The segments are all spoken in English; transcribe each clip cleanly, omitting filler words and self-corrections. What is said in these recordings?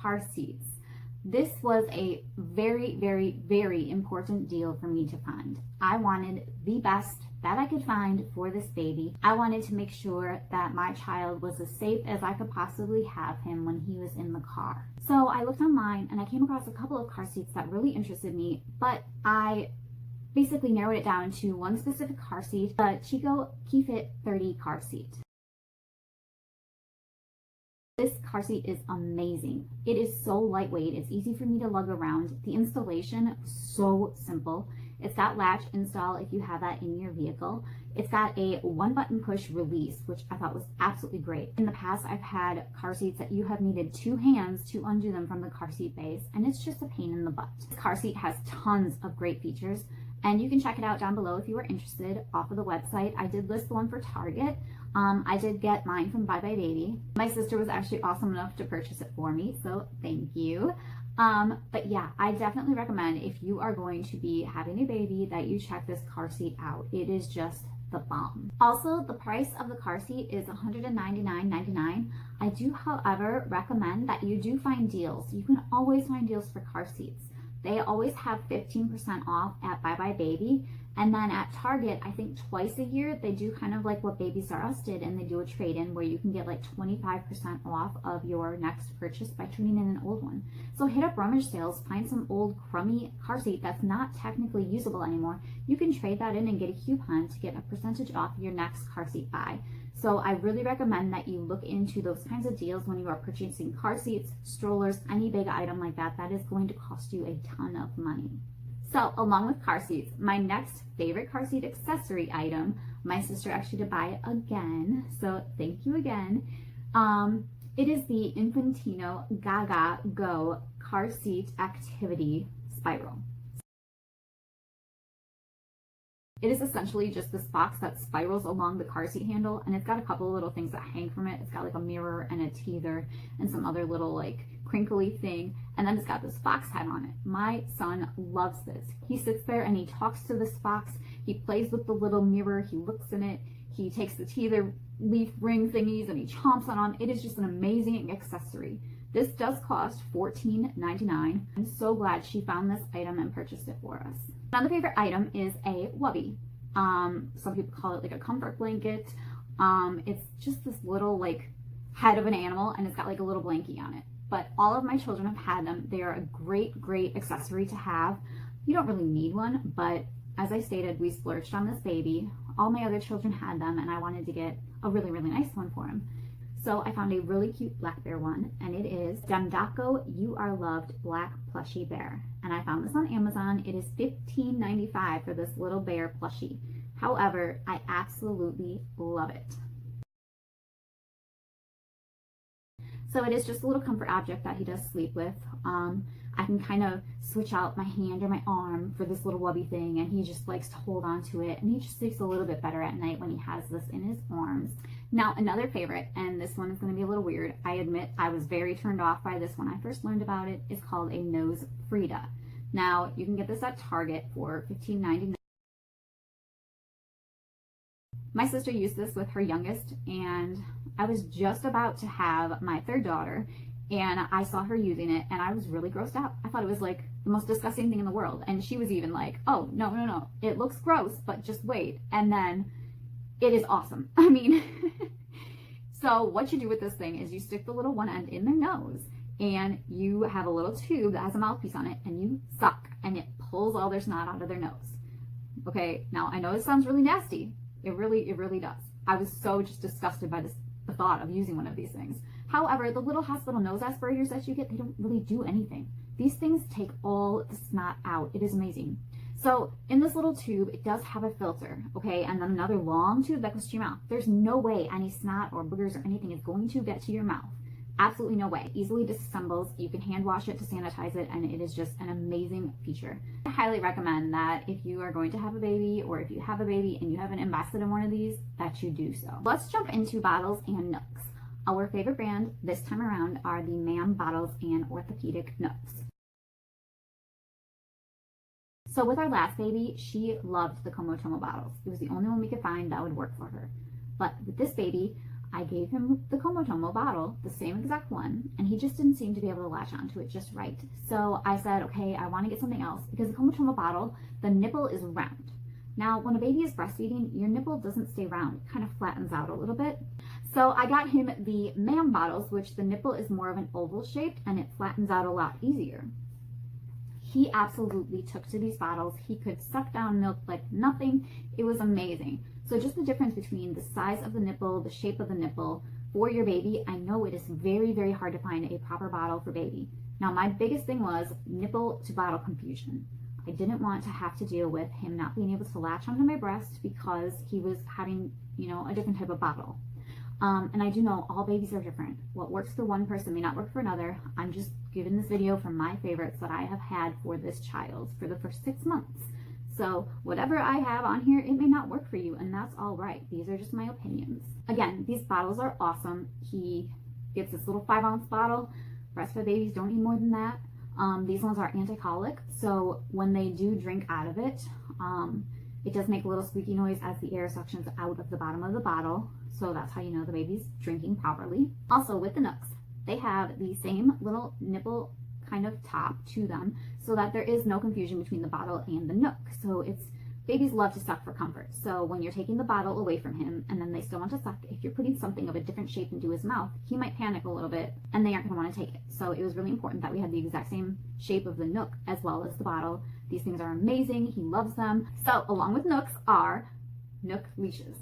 car seats. This was a very, very, very important deal for me to find. I wanted the best that I could find for this baby. I wanted to make sure that my child was as safe as I could possibly have him when he was in the car. So I looked online and I came across a couple of car seats that really interested me, but I basically narrowed it down to one specific car seat, the Chicco KeyFit 30 car seat. This car seat is amazing. It is so lightweight. It's easy for me to lug around. The installation, so simple. It's got latch install if you have that in your vehicle. It's got a one button push release, which I thought was absolutely great. In the past, I've had car seats that you have needed two hands to undo them from the car seat base, and it's just a pain in the butt. This car seat has tons of great features, and you can check it out down below if you are interested off of the website. I did list the one for Target. I did get mine from Babygoal. My sister was actually awesome enough to purchase it for me, so thank you. But yeah, I definitely recommend if you are going to be having a baby that you check this car seat out. It is just the bomb. Also, the price of the car seat is $199.99. I do, however, recommend that you do find deals. You can always find deals for car seats. They always have 15% off at Babygoal. And then at Target, I think twice a year, they do kind of like what Babies R Us did, and they do a trade-in where you can get like 25% off of your next purchase by trading in an old one. So hit up rummage sales, find some old crummy car seat that's not technically usable anymore. You can trade that in and get a coupon to get a percentage off your next car seat buy. So I really recommend that you look into those kinds of deals when you are purchasing car seats, strollers, any big item like that. That is going to cost you a ton of money. So along with car seats, my next favorite car seat accessory item, my sister actually did buy it again, so thank you again. It is the Infantino Gaga Go car seat activity spiral. It is essentially just this box that spirals along the car seat handle, and it's got a couple of little things that hang from it. It's got like a mirror and a teether and some other little like crinkly thing, and then it's got this fox head on it. My son loves this. He sits there and he talks to this fox. He plays with the little mirror. He looks in it. He takes the teether leaf ring thingies and he chomps on them. It is just an amazing accessory. This does cost $14.99. I'm so glad she found this item and purchased it for us. Another favorite item is a Wubby. Some people call it like a comfort blanket. It's just this little like head of an animal, and it's got like a little blankie on it. But all of my children have had them. They are a great, great accessory to have. You don't really need one, but as I stated, we splurged on this baby. All my other children had them, and I wanted to get a really, really nice one for him. So I found a really cute black bear one, and it is Demdako You Are Loved Black Plushy Bear. And I found this on Amazon. It is $15.95 for this little bear plushie. However, I absolutely love it. So it is just a little comfort object that he does sleep with. I can kind of switch out my hand or my arm for this little Wubby thing, and he just likes to hold on to it, and he just sleeps a little bit better at night when he has this in his arms. Now, another favorite, and this one is going to be a little weird. I admit I was very turned off by this when I first learned about it. It's called a NoseFrida. Now, you can get this at Target for $15.99. My sister used this with her youngest, and I was just about to have my third daughter, and I saw her using it, and I was really grossed out. I thought it was like the most disgusting thing in the world, and she was even like, oh, no, no, no, it looks gross, but just wait. And then it is awesome. I mean, so what you do with this thing is you stick the little one end in their nose, and you have a little tube that has a mouthpiece on it, and you suck, and it pulls all their snot out of their nose. Okay, now I know this sounds really nasty. It really does. I was so just disgusted by the thought of using one of these things. However, the little hospital nose aspirators that you get, they don't really do anything. These things take all the snot out. It is amazing. So in this little tube, it does have a filter, okay? And then another long tube that goes to your mouth. There's no way any snot or boogers or anything is going to get to your mouth. Absolutely no way. Easily disassembles. You can hand wash it to sanitize it, and it is just an amazing feature. I highly recommend that if you are going to have a baby, or if you have a baby and you haven't invested in one of these, that you do so. Let's jump into bottles and nooks. Our favorite brand this time around are the MAM bottles and orthopedic nooks. So with our last baby, she loved the Komotomo bottles. It was the only one we could find that would work for her. But with this baby, I gave him the Comotomo bottle, the same exact one, and he just didn't seem to be able to latch onto it just right. So I said, okay, I want to get something else, because the Comotomo bottle, the nipple is round. Now, when a baby is breastfeeding, your nipple doesn't stay round. It kind of flattens out a little bit. So I got him the MAM bottles, which the nipple is more of an oval shaped and it flattens out a lot easier. He absolutely took to these bottles. He could suck down milk like nothing. It was amazing. So just the difference between the size of the nipple, the shape of the nipple for your baby, I know it is very, very hard to find a proper bottle for baby. Now, my biggest thing was nipple to bottle confusion. I didn't want to have to deal with him not being able to latch onto my breast because he was having, a different type of bottle. And I do know all babies are different. What works for one person may not work for another. I'm just giving this video from my favorites that I have had for this child for the first 6 months. So whatever I have on here, it may not work for you, and that's all right. These are just my opinions. Again, these bottles are awesome. He gets this little 5-ounce bottle. Breastfed babies don't need more than that. These ones are anti-colic, so when they do drink out of it, it does make a little squeaky noise as the air suctions out of the bottom of the bottle. So that's how you know the baby's drinking properly. Also with the Nooks, they have the same little nipple kind of top to them so that there is no confusion between the bottle and the Nook. So babies love to suck for comfort. So when you're taking the bottle away from him and then they still want to suck, if you're putting something of a different shape into his mouth, he might panic a little bit and they aren't going to want to take it. So it was really important that we had the exact same shape of the Nook as well as the bottle. These things are amazing. He loves them. So along with Nooks are Nook leashes.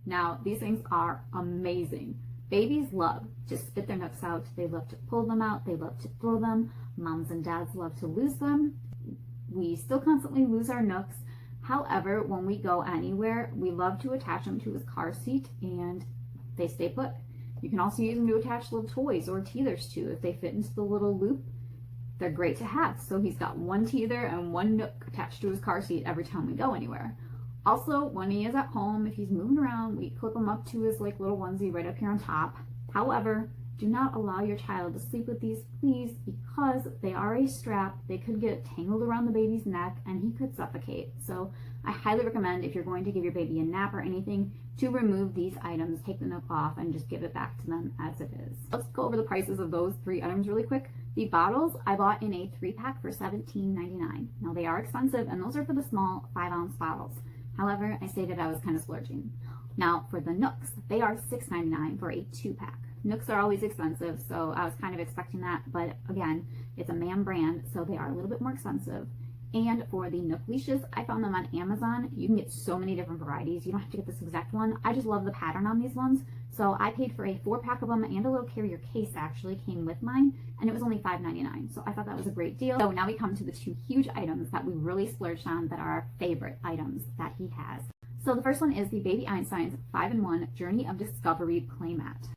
Now, these things are amazing. Babies love to spit their Nooks out. They love to pull them out. They love to throw them. Moms and dads love to lose them. We still constantly lose our Nooks. However, when we go anywhere, we love to attach them to his car seat and they stay put. You can also use them to attach little toys or teethers to. If they fit into the little loop, they're great to have. So he's got one teether and one Nook attached to his car seat every time we go anywhere. Also, when he is at home, if he's moving around, we clip him up to his little onesie right up here on top. However, do not allow your child to sleep with these, please, because they are a strap. They could get tangled around the baby's neck and he could suffocate. So I highly recommend, if you're going to give your baby a nap or anything, to remove these items, take the Nook off, and just give it back to them as it is. Let's go over the prices of those 3 items really quick. The bottles I bought in a 3-pack for $17.99. Now they are expensive, and those are for the small 5-ounce bottles. However, I stated I was kind of splurging. Now for the Nooks, they are $6.99 for a 2-pack. Nooks are always expensive, so I was kind of expecting that, but again, it's a MAM brand, so they are a little bit more expensive. And for the Nook leashes, I found them on Amazon. You can get so many different varieties. You don't have to get this exact one. I just love the pattern on these ones. So I paid for a 4-pack of them, and a little carrier case actually came with mine, and it was only $5.99. So I thought that was a great deal. So now we come to the 2 huge items that we really splurged on that are our favorite items that he has. So the first one is the Baby Einstein's 5-in-1 Journey of Discovery Playmat.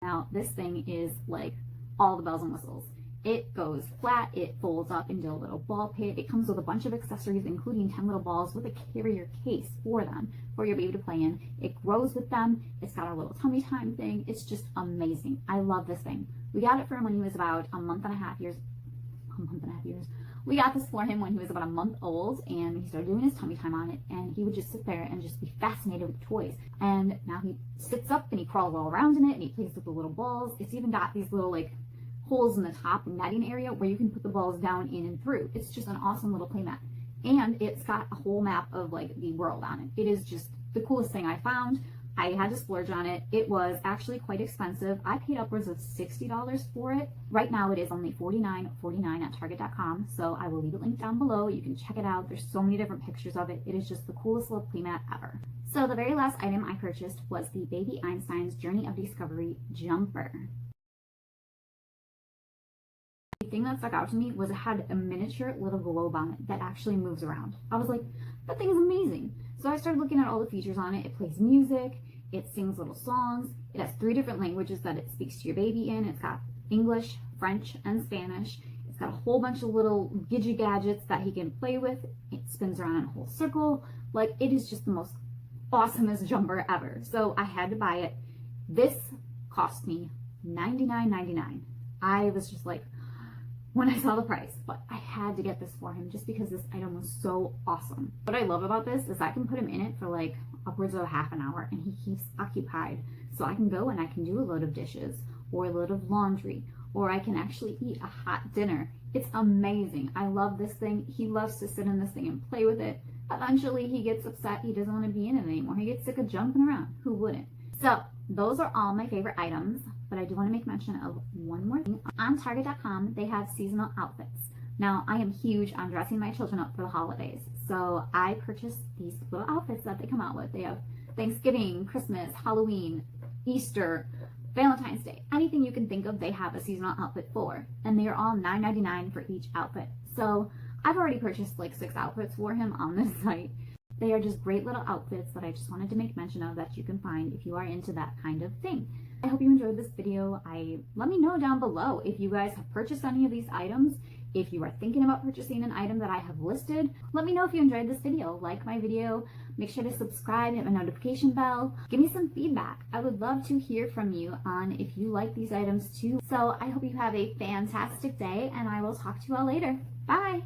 Now this thing is like all the bells and whistles. It goes flat, it folds up into a little ball pit. It comes with a bunch of accessories, including 10 little balls with a carrier case for them, for your baby to play in. It grows with them. It's got a little tummy time thing. It's just amazing. I love this thing. We got it for him when he was about a month and a half years. We got this for him when he was about a month old, and he started doing his tummy time on it, and he would just sit there and just be fascinated with toys. And now he sits up and he crawls all around in it, and he plays with the little balls. It's even got these little holes in the top netting area where you can put the balls down in and through. It's just an awesome little playmat. And it's got a whole map of the world on it. It is just the coolest thing I found. I had to splurge on it. It was actually quite expensive. I paid upwards of $60 for it. Right now it is only $49.49 at Target.com. So I will leave a link down below. You can check it out. There's so many different pictures of it. It is just the coolest little playmat ever. So the very last item I purchased was the Baby Einstein's Journey of Discovery Jumper. The thing that stuck out to me was it had a miniature little globe on it that actually moves around. I was like, that thing is amazing. So I started looking at all the features on it. It plays music, it sings little songs, it has 3 different languages that it speaks to your baby in. It's got English, French, and Spanish. It's got a whole bunch of little gidget gadgets that he can play with. It spins around in a whole circle. It is just the most awesomest jumper ever. So I had to buy it. This cost me $99.99. I was just like, when I saw the price, but I had to get this for him just because this item was so awesome. What I love about this is I can put him in it for like upwards of half an hour and he keeps occupied. So I can go and I can do a load of dishes or a load of laundry, or I can actually eat a hot dinner. It's amazing. I love this thing. He loves to sit in this thing and play with it. Eventually he gets upset. He doesn't want to be in it anymore. He gets sick of jumping around. Who wouldn't? So those are all my favorite items, but I do want to make mention of one more thing. On Target.com, they have seasonal outfits. Now, I am huge on dressing my children up for the holidays, so I purchased these little outfits that they come out with. They have Thanksgiving, Christmas, Halloween, Easter, Valentine's Day. Anything you can think of, they have a seasonal outfit for, and they are all $9.99 for each outfit. So I've already purchased like 6 outfits for him on this site. They are just great little outfits that I just wanted to make mention of that you can find if you are into that kind of thing. I hope you enjoyed this video. Let me know down below if you guys have purchased any of these items. If you are thinking about purchasing an item that I have listed, let me know if you enjoyed this video. Like my video, make sure to subscribe, hit my notification bell, give me some feedback. I would love to hear from you on if you like these items too. So I hope you have a fantastic day and I will talk to you all later. Bye!